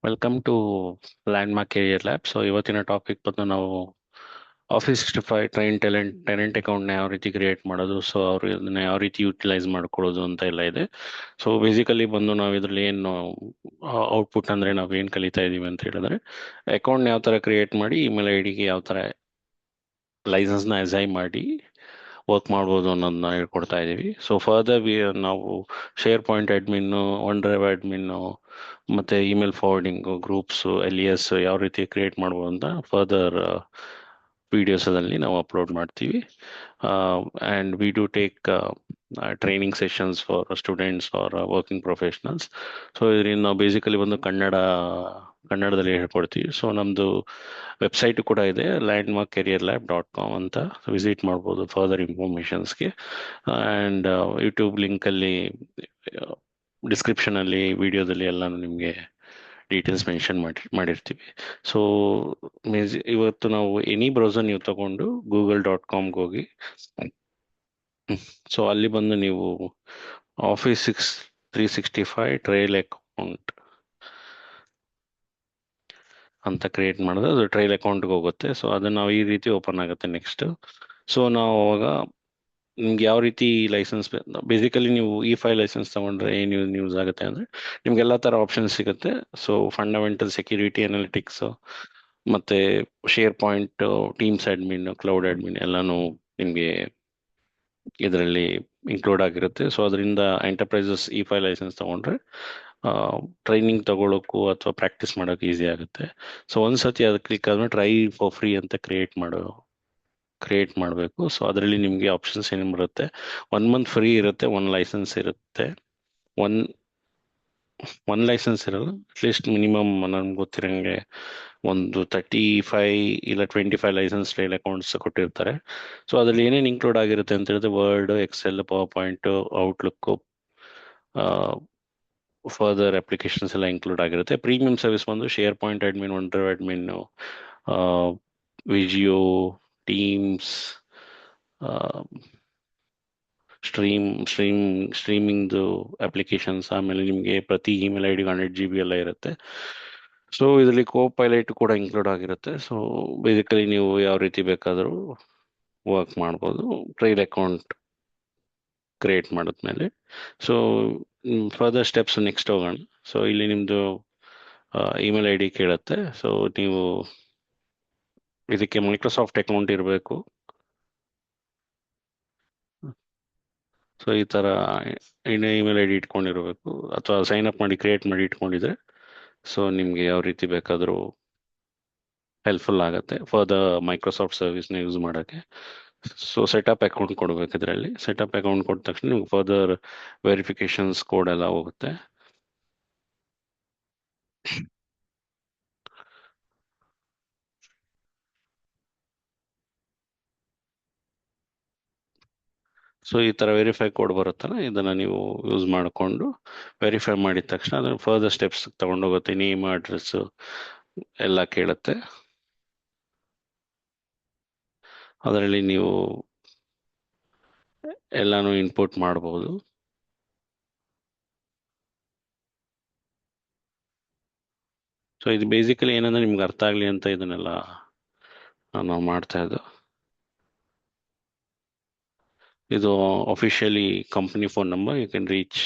Welcome to Landmark Career Lab. So ಇವತ್ತಿನ topic ಬಂದು ನಾವು ಆಫೀಸ್ 365 ಟೆನೆಂಟ್ ಅಕೌಂಟ್ನ ಯಾವ ರೀತಿ ಕ್ರಿಯೇಟ್ ಮಾಡೋದು, ಸೊ ಅವರು ಇದನ್ನ ಯಾವ ರೀತಿ ಯೂಟಿಲೈಸ್ ಮಾಡ್ಕೊಳ್ಳೋದು ಅಂತ ಎಲ್ಲ ಇದೆ. ಸೊ ಬೇಸಿಕಲಿ ಬಂದು ನಾವು ಇದರಲ್ಲಿ ಏನು ಔಟ್ಪುಟ್ ಅಂದರೆ ನಾವು ಏನು ಕಲಿತಾ ಇದ್ದೀವಿ ಅಂತ ಹೇಳಿದ್ರೆ, ಅಕೌಂಟ್ನ ಯಾವ ಥರ ಕ್ರಿಯೇಟ್ ಮಾಡಿ ಇಮೇಲ್ ಐ ಡಿಗೆ ಯಾವ ಥರ ಲೈಸೆನ್ಸ್ನ ಅಸೈನ್ ಮಾಡಿ ವರ್ಕ್ ಮಾಡ್ಬೋದು ಅನ್ನೋದನ್ನ ಹೇಳ್ಕೊಡ್ತಾ ಇದ್ದೀವಿ. ಸೊ ಫರ್ದರ್ ನಾವು ಶೇರ್ ಪಾಯಿಂಟ್ ಅಡ್ಮಿನ್ನು, ಒನ್ ಡ್ರೈವ್ ಅಡ್ಮಿನ್ನು, ಮತ್ತು ಇಮೇಲ್ ಫಾರ್ವರ್ಡಿಂಗು, ಗ್ರೂಪ್ಸು, ಎಲಿಯಸ್ ಯಾವ ರೀತಿ ಕ್ರಿಯೇಟ್ ಮಾಡ್ಬೋದು ಅಂತ ಫರ್ದರ್ ವಿಡಿಯೋಸಲ್ಲಿ ನಾವು ಅಪ್ಲೋಡ್ ಮಾಡ್ತೀವಿ. And we do take training sessions for students are working professionals. So ಇದರಿಂದ ನಾವು ಬೇಸಿಕಲಿ ಒಂದು ಕನ್ನಡದಲ್ಲಿ ಹೇಳ್ಕೊಡ್ತೀವಿ. ಸೊ ನಮ್ಮದು ವೆಬ್ಸೈಟು ಕೂಡ ಇದೆ, landmarkcareerlab.com ಅಂತ. ವಿಸಿಟ್ ಮಾಡ್ಬೋದು ಫರ್ದರ್ ಇನ್ಫಾರ್ಮೇಷನ್ಸ್ಗೆ. ಆ್ಯಂಡ್ ಯೂಟ್ಯೂಬ್ ಲಿಂಕಲ್ಲಿ ಡಿಸ್ಕ್ರಿಪ್ಷನಲ್ಲಿ ವಿಡಿಯೋದಲ್ಲಿ ಎಲ್ಲನೂ ನಿಮಗೆ ಡೀಟೇಲ್ಸ್ ಮೆನ್ಷನ್ ಮಾಡಿರ್ತೀವಿ. ಸೊ ಇವತ್ತು ನಾವು ಎನಿ ಬ್ರೌಸರ್ ನೀವು ತಗೊಂಡು google.comಗೆ ಹೋಗಿ, ಸೊ ಅಲ್ಲಿ ಬಂದು ನೀವು Office 365 ಟ್ರಯಲ್ ಅಕೌಂಟ್ ಅಂತ ಕ್ರಿಯೇಟ್ ಮಾಡಿದ್ರೆ ಅದು ಟ್ರಯಲ್ ಅಕೌಂಟ್ಗೆ ಹೋಗುತ್ತೆ. ಸೊ ಅದನ್ನು ನಾವು ಈ ರೀತಿ ಓಪನ್ ಆಗುತ್ತೆ ನೆಕ್ಸ್ಟ್. ಸೊ ನಾವು ಅವಾಗ ನಿಮ್ಗೆ ಯಾವ ರೀತಿ ಲೈಸೆನ್ಸ್, ಬೇಸಿಕಲಿ ನೀವು E5 ಲೈಸೆನ್ಸ್ ತಗೊಂಡ್ರೆ ಏನು ಯೂಸ್ ಆಗುತ್ತೆ ಅಂದರೆ ನಿಮ್ಗೆ ಎಲ್ಲ ಥರ ಆಪ್ಷನ್ಸ್ ಸಿಗುತ್ತೆ. ಸೊ ಫಂಡಮೆಂಟಲ್ ಸೆಕ್ಯೂರಿಟಿ ಅನಾಲಿಟಿಕ್ಸ್ ಮತ್ತು share point, teams admin, cloud admin ಎಲ್ಲನೂ ನಿಮಗೆ ಇದರಲ್ಲಿ ಇನ್ಕ್ಲೂಡ್ ಆಗಿರುತ್ತೆ. ಸೊ ಅದರಿಂದ ಎಂಟರ್ಪ್ರೈಸಸ್ E5 ಲೈಸೆನ್ಸ್ ತಗೊಂಡ್ರೆ ಟ್ರೈನಿಂಗ್ ತಗೊಳ್ಳೋಕ್ಕೂ ಅಥವಾ ಪ್ರಾಕ್ಟೀಸ್ ಮಾಡೋಕೆ ಈಸಿ ಆಗುತ್ತೆ. ಸೊ ಒಂದ್ಸತಿ ಅದು ಕ್ಲಿಕ್ ಆದ್ಮೇಲೆ ಟ್ರೈ ಫಾರ್ ಫ್ರೀ ಅಂತ ಕ್ರಿಯೇಟ್ ಮಾಡಬೇಕು. ಸೊ ಅದರಲ್ಲಿ ನಿಮಗೆ ಆಪ್ಷನ್ಸ್ ಏನು ಬರುತ್ತೆ, 1 ಮಂತ್ ಫ್ರೀ ಇರುತ್ತೆ, ಒನ್ ಲೈಸೆನ್ಸ್ ಇರುತ್ತೆ. ಒನ್ ಒನ್ ಲೈಸೆನ್ಸ್ ಇರಲ್ಲ, ಅಟ್ಲೀಸ್ಟ್ ಮಿನಿಮಮ್ ನನ್ಗೆ ಗೊತ್ತಿರಂಗೆ ಒಂದು 35 ಇಲ್ಲ 25 ಲೈಸೆನ್ಸ್ ಟ್ರೈಲ್ ಅಕೌಂಟ್ಸ್ ಕೊಟ್ಟಿರ್ತಾರೆ. ಸೊ ಅದ್ರಲ್ಲಿ ಏನೇನು ಇನ್ಕ್ಲೂಡ್ ಆಗಿರುತ್ತೆ ಅಂತ ಹೇಳಿದ್ರೆ Word, Excel, PowerPoint, Outlook, further applications ಎಲ್ಲ ಇನ್ಕ್ಲೂಡ್ ಆಗಿರುತ್ತೆ. ಪ್ರೀಮಿಯಂ ಸರ್ವಿಸ್ ಬಂದು SharePoint admin, OneDrive admin, Visio, Teams, ಸ್ಟ್ರೀಮಿಂಗ್ದು ಅಪ್ಲಿಕೇಶನ್ಸ್, ಆಮೇಲೆ ನಿಮಗೆ ಪ್ರತಿ ಇಮೇಲ್ ಐ ಡಿಗೆ 100 GB ಎಲ್ಲ ಇರುತ್ತೆ. ಸೊ ಇದರಲ್ಲಿ ಪೈಲಟ್ ಕೂಡ ಇನ್ಕ್ಲೂಡ್ ಆಗಿರುತ್ತೆ. ಸೊ ಬೇಸಿಕಲಿ ನೀವು ಯಾವ ರೀತಿ ಬೇಕಾದರೂ ವರ್ಕ್ ಮಾಡ್ಬೋದು ಟ್ರೈಲ್ ಅಕೌಂಟ್ ಕ್ರಿಯೇಟ್ ಮಾಡಿದ್ಮೇಲೆ. ಸೊ ಫರ್ದರ್ ಸ್ಟೆಪ್ಸ್ ನೆಕ್ಸ್ಟ್ ಹೋಗೋಣ. ಸೊ ಇಲ್ಲಿ ನಿಮ್ಮದು ಇಮೇಲ್ ಐ ಡಿ ಕೇಳುತ್ತೆ. ಸೊ ನೀವು ಇದಕ್ಕೆ ಮೈಕ್ರೋಸಾಫ್ಟ್ ಅಕೌಂಟ್ ಇರಬೇಕು. ಸೊ ಈ ಥರ ಇಮೇಲ್ ಐ ಡಿ ಇಟ್ಕೊಂಡಿರಬೇಕು, ಅಥವಾ ಸೈನ್ ಅಪ್ ಮಾಡಿ ಕ್ರಿಯೇಟ್ ಮಾಡಿ ಇಟ್ಕೊಂಡಿದ್ರೆ ಸೊ ನಿಮಗೆ ಯಾವ ರೀತಿ ಬೇಕಾದರೂ ಹೆಲ್ಪ್ಫುಲ್ ಆಗುತ್ತೆ ಫರ್ದರ್ ಮೈಕ್ರೋಸಾಫ್ಟ್ ಸರ್ವಿಸ್ನ ಯೂಸ್ ಮಾಡೋಕ್ಕೆ. ಸೊ ಸೆಟಪ್ ಅಕೌಂಟ್ ಕೊಡಬೇಕು. ಇದರಲ್ಲಿ ಸೆಟಪ್ ಅಕೌಂಟ್ ಕೊಟ್ಟ ತಕ್ಷಣ ನಿಮ್ಗೆ ಫರ್ದರ್ ವೆರಿಫಿಕೇಶನ್ಸ್ ಕೋಡ್ ಎಲ್ಲ ಹೋಗುತ್ತೆ. ಸೊ ಈ ಥರ ವೆರಿಫೈ ಕೋಡ್ ಬರುತ್ತಲ್ಲ, ಇದನ್ನು ನೀವು ಯೂಸ್ ಮಾಡಿಕೊಂಡು ವೆರಿಫೈ ಮಾಡಿದ ತಕ್ಷಣ ಅದನ್ನು ಫರ್ದರ್ ಸ್ಟೆಪ್ಸ್ ತೊಗೊಂಡೋಗುತ್ತೆ. ನೇಮ್, ಅಡ್ರೆಸ್ಸು ಎಲ್ಲ ಕೇಳುತ್ತೆ. ಅದರಲ್ಲಿ ನೀವು ಎಲ್ಲನೂ ಇನ್ಪುಟ್ ಮಾಡ್ಬೋದು. ಸೊ ಇದು ಬೇಸಿಕಲಿ ಏನಂದ್ರೆ ನಿಮ್ಗೆ ಅರ್ಥ ಆಗಲಿ ಅಂತ ಇದನ್ನೆಲ್ಲ ನಾವು ಮಾಡ್ತಾ ಇದ್ದು. ಇದು officially company phone number, you can reach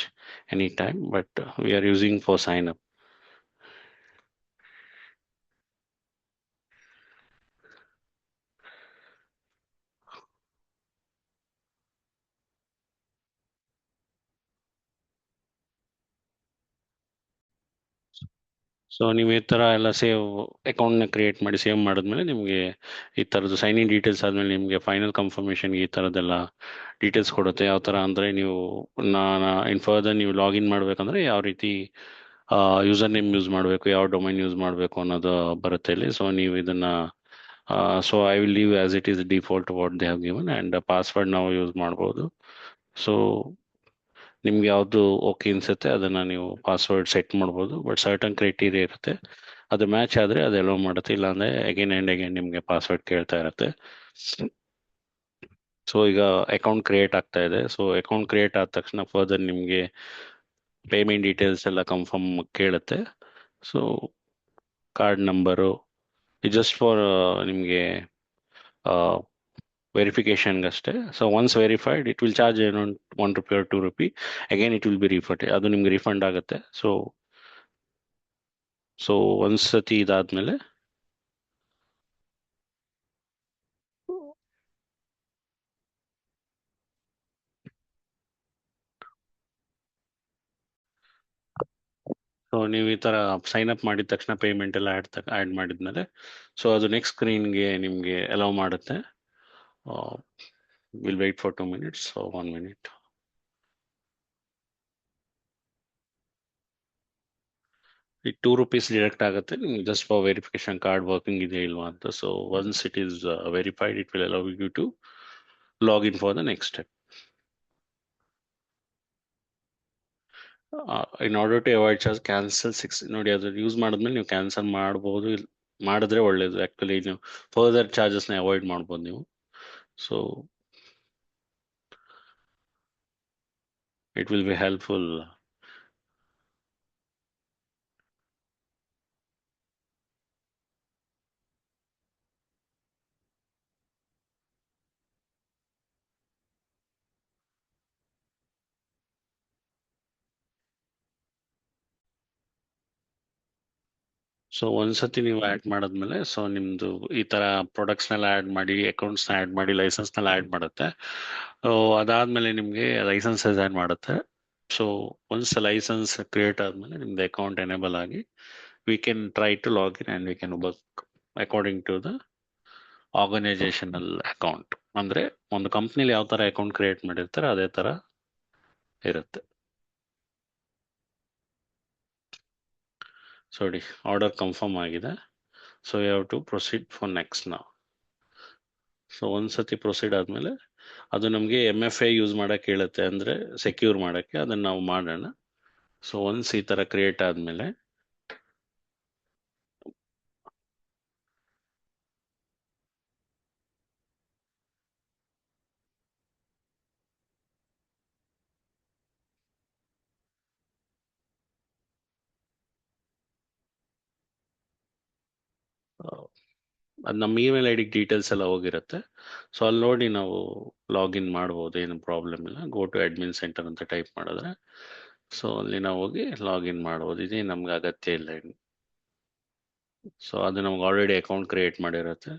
any time, but we are using for sign up. So ನೀವು ಈ ಥರ ಎಲ್ಲ ಅಕೌಂಟ್ನ ಕ್ರಿಯೇಟ್ ಮಾಡಿ ಸೇವ್ ಮಾಡಿದ್ಮೇಲೆ ನಿಮಗೆ ಈ ಥರದ್ದು ಸೈನ್ ಇನ್ ಡೀಟೇಲ್ಸ್ ಆದಮೇಲೆ ನಿಮಗೆ ಫೈನಲ್ ಕನ್ಫರ್ಮೇಷನ್ಗೆ ಈ ಥರದ್ದೆಲ್ಲ ಡೀಟೇಲ್ಸ್ ಕೊಡುತ್ತೆ. ಯಾವ ಥರ ಅಂದರೆ ನೀವು ಇನ್ ಫರ್ದರ್ ನೀವು ಲಾಗಿನ್ ಮಾಡಬೇಕಂದ್ರೆ ಯಾವ ರೀತಿ ಯೂಸರ್ ನೇಮ್ ಯೂಸ್ ಮಾಡಬೇಕು, ಯಾವ ಡೊಮೈನ್ ಯೂಸ್ ಮಾಡಬೇಕು ಅನ್ನೋದು ಬರುತ್ತೆ ಇಲ್ಲಿ. ಸೊ ನೀವು ಇದನ್ನು so I will leave as it is default what they have given, and password ನಾವು ಯೂಸ್ ಮಾಡ್ಬೋದು. ಸೊ ನಿಮ್ಗೆ ಯಾವುದು ಓಕೆ ಅನ್ಸುತ್ತೆ ಅದನ್ನು ನೀವು ಪಾಸ್ವರ್ಡ್ ಸೆಟ್ ಮಾಡ್ಬೋದು, ಬಟ್ ಸರ್ಟನ್ ಕ್ರೈಟೀರಿಯಾ ಇರುತ್ತೆ. ಅದು ಮ್ಯಾಚ್ ಆದರೆ ಅದು ಎಲೋ ಮಾಡುತ್ತೆ, ಇಲ್ಲಾಂದರೆ ಅಗೇನ್ ಆ್ಯಂಡ್ ಅಗೇನ್ ನಿಮಗೆ ಪಾಸ್ವರ್ಡ್ ಕೇಳ್ತಾ ಇರುತ್ತೆ. ಸೊ ಈಗ ಅಕೌಂಟ್ ಕ್ರಿಯೇಟ್ ಆಗ್ತಾ ಇದೆ. ಸೊ ಅಕೌಂಟ್ ಕ್ರಿಯೇಟ್ ಆದ ತಕ್ಷಣ ಫರ್ದರ್ ನಿಮಗೆ ಪೇಮೆಂಟ್ ಡೀಟೇಲ್ಸ್ ಎಲ್ಲ ಕನ್ಫರ್ಮ್ ಕೇಳುತ್ತೆ. So card number, just for ನಿಮಗೆ ವೆರಿಫಿಕೇಶನ್ಗಷ್ಟೇ. So once verified it will charge ಏನೋ ₹1 or ₹2. Again it will be refund, ಅದು ನಿಮ್ಗೆ ರಿಫಂಡ್ ಆಗುತ್ತೆ. ಸೊ ಒಂದ್ಸತಿ ಇದಾದ್ಮೇಲೆ ಸೊ ನೀವು ಈ ಥರ ಸೈನ್ ಅಪ್ ಮಾಡಿದ ತಕ್ಷಣ ಪೇಮೆಂಟ್ ಎಲ್ಲ ಆ್ಯಡ್ ಮಾಡಿದ್ಮೇಲೆ ಸೊ ಅದು ನೆಕ್ಸ್ಟ್ ಸ್ಕ್ರೀನ್ಗೆ ನಿಮಗೆ ಅಲೌ ಮಾಡುತ್ತೆ. Will wait for 2 minutes. So 1 minute. ಈ ₹2 ಡಿಡಕ್ಟ್ ಆಗುತ್ತೆ ನಿಮ್ಗೆ just for verification card working ಇದೆ ಇಲ್ವಾ ಅಂತ. So once it is verified it will allow you to log in for the next step. In order to avoid charge cancel 6 ನೋಡಿ, ಅದು use ಮಾಡಿದ್ಮೇಲೆ ನೀವು ಕ್ಯಾನ್ಸಲ್ ಮಾಡ್ಬೋದು, ಮಾಡಿದ್ರೆ ಒಳ್ಳೇದು. ಆ್ಯಕ್ಚುಲಿ ನೀವು ಫರ್ದರ್ ಚಾರ್ಜಸ್ನ ಅವಾಯ್ಡ್ ಮಾಡ್ಬೋದು ನೀವು. So it will be helpful. So ಒಂದ್ಸತಿ ನೀವು ಆ್ಯಡ್ ಮಾಡಿದ್ಮೇಲೆ ಸೊ ನಿಮ್ದು ಈ ತರ ಪ್ರಾಡಕ್ಟ್ಸ್ನೆಲ್ಲ ಆ್ಯಡ್ ಮಾಡಿ, ಅಕೌಂಟ್ಸ್ನ ಆ್ಯಡ್ ಮಾಡಿ, ಲೈಸೆನ್ಸ್ನೆಲ್ಲ ಆ್ಯಡ್ ಮಾಡುತ್ತೆ. ಅದಾದ್ಮೇಲೆ ನಿಮಗೆ ಲೈಸೆನ್ಸಸ್ ಆ್ಯಡ್ ಮಾಡುತ್ತೆ. ಸೊ ಒನ್ಸ್ ಲೈಸೆನ್ಸ್ ಕ್ರಿಯೇಟ್ ಆದ್ಮೇಲೆ ನಿಮ್ದು ಅಕೌಂಟ್ ಎನೇಬಲ್ ಆಗಿ we can try to log in and we can work according to the organisational account. ಅಂದ್ರೆ ಒಂದು ಕಂಪ್ನಿಲಿ ಯಾವ ತರ ಅಕೌಂಟ್ ಕ್ರಿಯೇಟ್ ಮಾಡಿರ್ತಾರೆ ಅದೇ ತರ ಇರುತ್ತೆ. ಸೊ ನೋಡಿ, ಆರ್ಡರ್ ಕನ್ಫರ್ಮ್ ಆಗಿದೆ. So you have to proceed for next ನಾವು. ಸೊ ಒಂದ್ಸತಿ ಪ್ರೊಸೀಡ್ ಆದ್ಮೇಲೆ ಅದು ನಮಗೆ MFA ಯೂಸ್ ಮಾಡಕ್ಕೆ ಹೇಳುತ್ತೆ, ಅಂದ್ರೆ ಸೆಕ್ಯೂರ್ ಮಾಡಕ್ಕೆ. ಅದನ್ನ ನಾವು ಮಾಡೋಣ. ಸೊ ಒನ್ಸ್ ಈ ತರ ಕ್ರಿಯೇಟ್ ಆದ್ಮೇಲೆ ಅದು ನಮ್ಮ ಇಮೇಲ್ ಐ ಡಿ ಡೀಟೇಲ್ಸ್ ಎಲ್ಲ ಹೋಗಿರುತ್ತೆ. ಸೊ ಅಲ್ಲಿ ನೋಡಿ ನಾವು ಲಾಗಿನ್ ಮಾಡ್ಬೋದು, ಏನು ಪ್ರಾಬ್ಲಮ್ ಇಲ್ಲ. ಗೋ ಟು ಅಡ್ಮಿನ್ ಸೆಂಟರ್ ಅಂತ ಟೈಪ್ ಮಾಡಿದ್ರೆ ಸೊ ಅಲ್ಲಿ ನಾವು ಹೋಗಿ ಲಾಗಿನ್ ಮಾಡ್ಬೋದು. ಇದೇ ನಮ್ಗೆ ಅಗತ್ಯ ಇಲ್ಲ ಇನ್ನು. ಸೊ ಅದು ನಮ್ಗೆ ಆಲ್ರೆಡಿ ಅಕೌಂಟ್ ಕ್ರಿಯೇಟ್ ಮಾಡಿರುತ್ತೆ.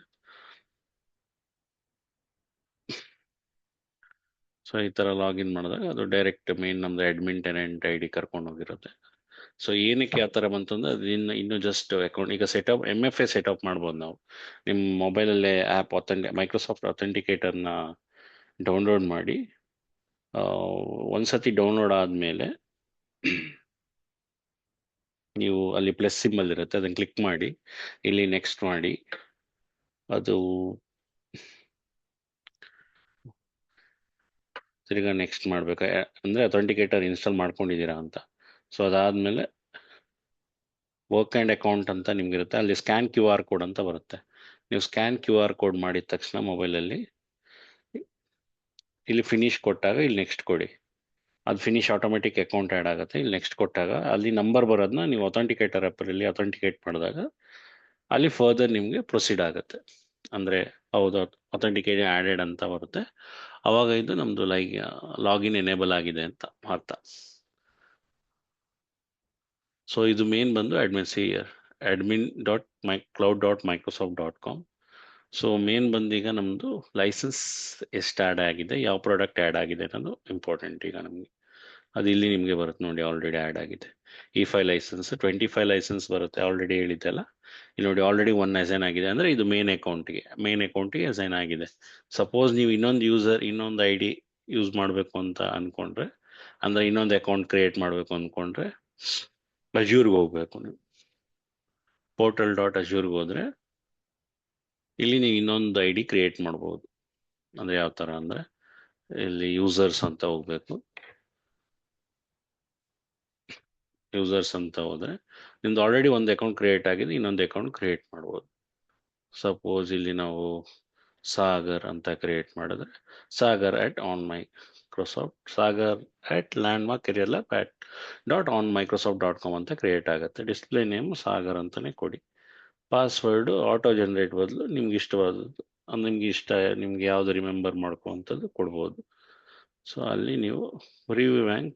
ಸೊ ಈ ತರ ಲಾಗಿನ್ ಮಾಡಿದಾಗ ಅದು ಡೈರೆಕ್ಟ್ ಮೇನ್ ನಮ್ದು ಅಡ್ಮಿನ್ ಟೆನೆಂಟ್ ಐ ಡಿ ಕರ್ಕೊಂಡು ಹೋಗಿರುತ್ತೆ. ಸೊ ಏನಕ್ಕೆ ಆ ಥರ ಬಂತಂದ್ರೆ ಅದು ಇನ್ನು ಜಸ್ಟ್ ಅಕೌಂಟ್ ಈಗ ಸೆಟಪ್ MFA ಸೆಟಪ್ ಮಾಡ್ಬೋದು ನಾವು ನಿಮ್ಮ ಮೊಬೈಲಲ್ಲೇ ಆ್ಯಪ್ ಮೈಕ್ರೋಸಾಫ್ಟ್ ಅಥೆಂಟಿಕೇಟರ್ನ ಡೌನ್ಲೋಡ್ ಮಾಡಿ. ಒಂದ್ಸತಿ ಡೌನ್ಲೋಡ್ ಆದಮೇಲೆ ನೀವು ಅಲ್ಲಿ ಪ್ಲಸ್ ಸಿಂಬಲ್ ಇರುತ್ತೆ, ಅದನ್ನು ಕ್ಲಿಕ್ ಮಾಡಿ ಇಲ್ಲಿ ನೆಕ್ಸ್ಟ್ ಮಾಡಿ. ಅದು ತಿರ್ಗಾ ನೆಕ್ಸ್ಟ್ ಮಾಡ್ಬೇಕು, ಅಂದರೆ ಅಥೆಂಟಿಕೇಟರ್ ಇನ್ಸ್ಟಾಲ್ ಮಾಡ್ಕೊಂಡಿದ್ದೀರಾ ಅಂತ. ಸೊ ಅದಾದಮೇಲೆ ವರ್ಕ್ ಆ್ಯಂಡ್ ಅಕೌಂಟ್ ಅಂತ ನಿಮ್ಗಿರುತ್ತೆ, ಅಲ್ಲಿ ಸ್ಕ್ಯಾನ್ QR ಕೋಡ್ ಅಂತ ಬರುತ್ತೆ. ನೀವು ಸ್ಕ್ಯಾನ್ QR ಕೋಡ್ ಮಾಡಿದ ತಕ್ಷಣ ಮೊಬೈಲಲ್ಲಿ ಇಲ್ಲಿ ಫಿನಿಶ್ ಕೊಟ್ಟಾಗ ಇಲ್ಲಿ ನೆಕ್ಸ್ಟ್ ಕೊಡಿ. ಅದು ಫಿನಿಶ್ ಆಟೋಮೆಟಿಕ್ ಅಕೌಂಟ್ ಆ್ಯಡ್ ಆಗುತ್ತೆ. ಇಲ್ಲಿ ನೆಕ್ಸ್ಟ್ ಕೊಟ್ಟಾಗ ಅಲ್ಲಿ ನಂಬರ್ ಬರೋದನ್ನ ನೀವು ಅಥೆಂಟಿಕೇಟರ್ ಆ್ಯಪಲ್ಲಿ ಅಥೆಂಟಿಕೇಟ್ ಮಾಡಿದಾಗ ಅಲ್ಲಿ ಫರ್ದರ್ ನಿಮಗೆ ಪ್ರೊಸೀಡ್ ಆಗುತ್ತೆ. ಅಂದರೆ ಹೌದು ಅಥೆಂಟಿಕೇಟ್ ಆ್ಯಡೆಡ್ ಅಂತ ಬರುತ್ತೆ. ಅವಾಗ ಇದು ನಮ್ಮದು ಲಾಗಿನ್ ಎನೇಬಲ್ ಆಗಿದೆ ಅಂತ ಅರ್ಥ. ಸೊ ಇದು ಮೇನ್ ಬಂದು admin.cloud.microsoft.com. ಸೊ ಮೇನ್ ಬಂದೀಗ ನಮ್ಮದು ಲೈಸೆನ್ಸ್ ಎಷ್ಟು ಆ್ಯಡ್ ಆಗಿದೆ, ಯಾವ ಪ್ರಾಡಕ್ಟ್ ಆ್ಯಡ್ ಆಗಿದೆ ಅನ್ನೋದು ಇಂಪಾರ್ಟೆಂಟ್ ಈಗ ನಮಗೆ. ಅದು ಇಲ್ಲಿ ನಿಮಗೆ ಬರುತ್ತೆ ನೋಡಿ, ಆಲ್ರೆಡಿ ಆ್ಯಡ್ ಆಗಿದೆ. E5 ಲೈಸೆನ್ಸ್ 25 ಲೈಸೆನ್ಸ್ ಬರುತ್ತೆ, ಆಲ್ರೆಡಿ ಹೇಳಿದ್ದೆಲ್ಲ. ಇಲ್ಲಿ ನೋಡಿ ಆಲ್ರೆಡಿ 1 ಅಸೈನ್ ಆಗಿದೆ, ಅಂದರೆ ಇದು ಮೇನ್ ಅಕೌಂಟಿಗೆ ಅಸೈನ್ ಆಗಿದೆ. ಸಪೋಸ್ ನೀವು ಇನ್ನೊಂದು ಐ ಡಿ ಯೂಸ್ ಮಾಡಬೇಕು ಅಂತ ಅಂದ್ಕೊಂಡ್ರೆ, ಅಂದರೆ ಇನ್ನೊಂದು ಅಕೌಂಟ್ ಕ್ರಿಯೇಟ್ ಮಾಡಬೇಕು ಅಂದ್ಕೊಂಡ್ರೆ ಅಜ್ಯೂರ್ಗೆ ಹೋಗ್ಬೇಕು. ನೀವು portal.azure ಹೋದ್ರೆ ಇಲ್ಲಿ ನೀವು ಇನ್ನೊಂದು ಐ ಡಿ ಕ್ರಿಯೇಟ್ ಮಾಡ್ಬೋದು. ಅಂದರೆ ಯಾವ ಥರ ಅಂದರೆ ಇಲ್ಲಿ ಯೂಸರ್ಸ್ ಅಂತ ಹೋಗ್ಬೇಕು. ಯೂಸರ್ಸ್ ಅಂತ ಹೋದ್ರೆ ನಿಮ್ದು ಆಲ್ರೆಡಿ ಒಂದು ಅಕೌಂಟ್ ಕ್ರಿಯೇಟ್ ಆಗಿದೆ, ಇನ್ನೊಂದು ಅಕೌಂಟ್ ಕ್ರಿಯೇಟ್ ಮಾಡ್ಬೋದು. ಸಪೋಸ್ ಇಲ್ಲಿ ನಾವು ಸಾಗರ್ ಅಂತ ಕ್ರಿಯೇಟ್ ಮಾಡಿದ್ರೆ sagar@onmicrosoft.com ಅಂತ ಕ್ರಿಯೇಟ್ ಆಗುತ್ತೆ. ಡಿಸ್ಪ್ಲೇ ನೇಮ್ ಸಾಗರ್ ಅಂತಾನೆ ಕೊಡಿ. ಪಾಸ್ವರ್ಡ್ ಆಟೋ ಜನರೇಟ್ ಬದಲು ನಿಮ್ಗೆ ಇಷ್ಟವಾದದ್ದು ನಿಮ್ಗೆ ಯಾವ್ದು ರಿಮೆಂಬರ್ ಮಾಡ್ಕೋವಂಥದ್ದು ಕೊಡ್ಬೋದು. ಸೊ ಅಲ್ಲಿ ನೀವು ರಿವ್ಯೂ ಆ್ಯಂಡ್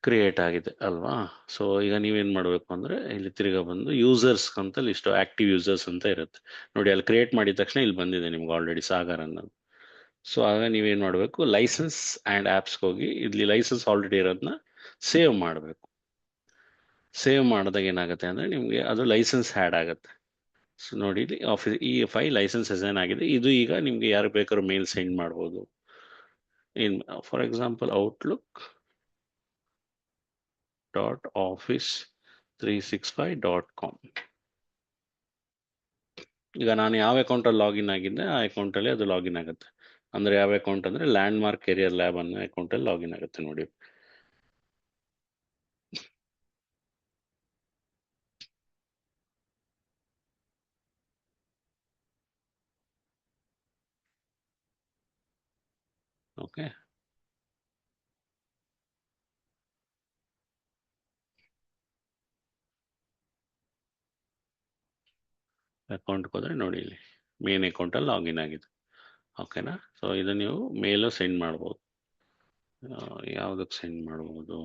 ಕ್ರಿಯೇಟ್ ಆಗಿದೆ ಅಲ್ವಾ. ಸೊ ಈಗ ನೀವೇನು ಮಾಡಬೇಕು ಅಂದರೆ ಇಲ್ಲಿ ತಿರ್ಗಾ ಬಂದು ಯೂಸರ್ಸ್ ಅಂತ ಲಿಸ್ಟ್ ಆಕ್ಟಿವ್ ಯೂಸರ್ಸ್ ಅಂತ ಇರುತ್ತೆ ನೋಡಿ. ಅಲ್ಲಿ ಕ್ರಿಯೇಟ್ ಮಾಡಿದ ತಕ್ಷಣ ಇಲ್ಲಿ ಬಂದಿದೆ ನಿಮ್ಗೆ ಆಲ್ರೆಡಿ ಸಾಗರ್ ಅನ್ನೋದು. ಸೊ ಆಗ ನೀವೇನು ಮಾಡಬೇಕು, ಲೈಸೆನ್ಸ್ ಆ್ಯಂಡ್ ಆ್ಯಪ್ಸ್ಗೆ ಹೋಗಿ ಇಲ್ಲಿ ಲೈಸೆನ್ಸ್ ಆಲ್ರೆಡಿ ಇರೋದನ್ನ ಸೇವ್ ಮಾಡಬೇಕು. ಸೇವ್ ಮಾಡಿದಾಗ ಏನಾಗುತ್ತೆ ಅಂದರೆ ನಿಮಗೆ ಅದು ಲೈಸೆನ್ಸ್ ಹ್ಯಾಡ್ ಆಗುತ್ತೆ. ಸೊ ನೋಡಿ ಇಲ್ಲಿ ಈ ಫೈಲ್ ಲೈಸೆನ್ಸ್ ಅಸೈನ್ ಆಗಿದೆ. ಇದು ಈಗ ನಿಮಗೆ ಯಾರು ಬೇಕಾದ್ರೂ ಮೇಲ್ ಸೆಂಡ್ ಮಾಡ್ಬೋದು. In for example outlook.office365.com. ಈಗ ನಾನು ಯಾವ ಅಕೌಂಟಲ್ಲಿ ಲಾಗಿನ್ ಆಗಿದ್ದೆ ಆ ಅಕೌಂಟಲ್ಲಿ ಅದು ಲಾಗಿನ್ ಆಗುತ್ತೆ. ಅಂದರೆ ಯಾವ ಅಕೌಂಟ್ ಅಂದರೆ ಲ್ಯಾಂಡ್ ಮಾರ್ಕ್ ಕೆರಿಯರ್ ಲ್ಯಾಬ್ ಅನ್ನೋ ಅಕೌಂಟಲ್ಲಿ ಲಾಗಿನ್ ಆಗುತ್ತೆ ನೋಡಿ. ಓಕೆ, ಅಕೌಂಟ್ಗೆ ಹೋದರೆ ನೋಡಿ ಇಲ್ಲಿ ಮೇನ್ ಅಕೌಂಟಲ್ಲಿ ಲಾಗಿನ್ ಆಗಿದೆ. ಓಕೆನಾ. ಸೊ ಇದು ನೀವು ಮೇಲು ಸೆಂಡ್ ಮಾಡ್ಬೋದು. ಯಾವುದಕ್ಕೆ ಸೆಂಡ್ ಮಾಡ್ಬೋದು,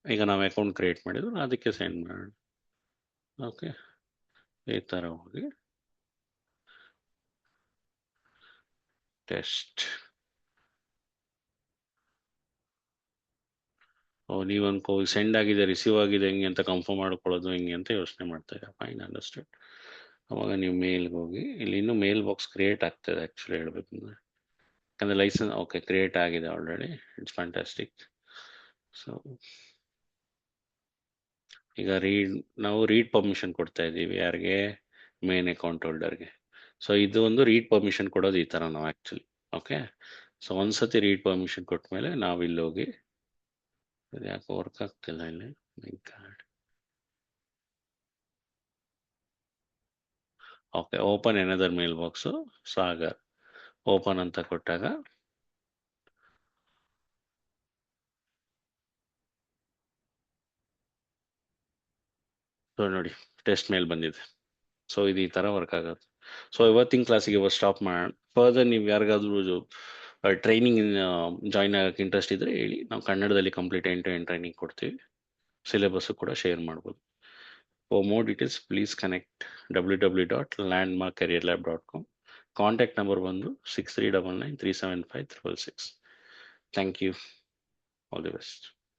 ಈಗ ನಾವು ಅಕೌಂಟ್ ಕ್ರಿಯೇಟ್ ಮಾಡಿದ್ರು ಅದಕ್ಕೆ ಸೆಂಡ್ ಮಾಡೋಣ. ಓಕೆ, ಈ ಥರ ಹೋಗಿ ಟೆಸ್ಟ್. ನೀವು ಅನ್ಕೋ ಸೆಂಡ್ ಆಗಿದೆ ರಿಸೀವ್ ಆಗಿದೆ ಹೆಂಗೆ ಅಂತ ಕನ್ಫರ್ಮ್ ಮಾಡ್ಕೊಳ್ಳೋದು ಹೆಂಗೆ ಅಂತ ಯೋಚನೆ ಮಾಡ್ತಾ ಇದ್ದಾರೆ. Fine, understand. ಅವಾಗ ನೀವು ಮೇಲ್ಗೆ ಹೋಗಿ ಇಲ್ಲಿ ಇನ್ನೂ ಮೇಲ್ ಬಾಕ್ಸ್ ಕ್ರಿಯೇಟ್ ಆಗ್ತದೆ ಆ್ಯಕ್ಚುಲಿ ಹೇಳ್ಬೇಕಂದ್ರೆ. ಯಾಕಂದರೆ ಲೈಸೆನ್ಸ್ ಓಕೆ ಕ್ರಿಯೇಟ್ ಆಗಿದೆ ಆಲ್ರೆಡಿ. It's fantastic. ಸೊ ಈಗ ನಾವು ರೀಡ್ ಪರ್ಮಿಷನ್ ಕೊಡ್ತಾ ಇದ್ದೀವಿ ಯಾರಿಗೆ, ಮೇನ್ ಅಕೌಂಟ್ ಹೋಲ್ಡರ್ಗೆ. ಸೊ ಇದು ಒಂದು ರೀಡ್ ಪರ್ಮಿಷನ್ ಕೊಡೋದು ಈ ಥರ ನಾವು ಆ್ಯಕ್ಚುಲಿ. ಓಕೆ, ಸೊ ಒಂದ್ಸತಿ ರೀಡ್ ಪರ್ಮಿಷನ್ ಕೊಟ್ಟ ಮೇಲೆ ನಾವು ಇಲ್ಲಿ ಹೋಗಿ ಯಾಕೆ ವರ್ಕ್ ಆಗ್ತಿಲ್ಲ ಇಲ್ಲಿ ಕಾರ್ಡ್. ಓಕೆ, ಓಪನ್ ಎನದರ್ ಮೇಲ್ ಬಾಕ್ಸು ಸಾಗರ್ ಓಪನ್ ಅಂತ ಕೊಟ್ಟಾಗ ಸೊ ನೋಡಿ ಟೆಸ್ಟ್ ಮೇಲ್ ಬಂದಿದೆ. ಸೊ ಇದು ಈ ಥರ ವರ್ಕ್ ಆಗುತ್ತೆ. ಸೊ ಇವತ್ತಿನ ಕ್ಲಾಸಿಗೆ ಇವತ್ತು ಸ್ಟಾಪ್ ಮಾಡೋಣ. ಫರ್ದರ್ ನೀವು ಯಾರಿಗಾದ್ರೂ ಟ್ರೈನಿಂಗ್ ಜಾಯ್ನ್ ಆಗೋಕ್ಕೆ ಇಂಟ್ರೆಸ್ಟ್ ಇದ್ದರೆ ಹೇಳಿ, ನಾವು ಕನ್ನಡದಲ್ಲಿ complete end to end training ಕೊಡ್ತೀವಿ. ಸಿಲೆಬಸ್ಸು ಕೂಡ ಶೇರ್ ಮಾಡ್ಬೋದು. For more details, please connect www.landmarkcareerlab.com. Contact number 6399 375 666. Thank you. All the best.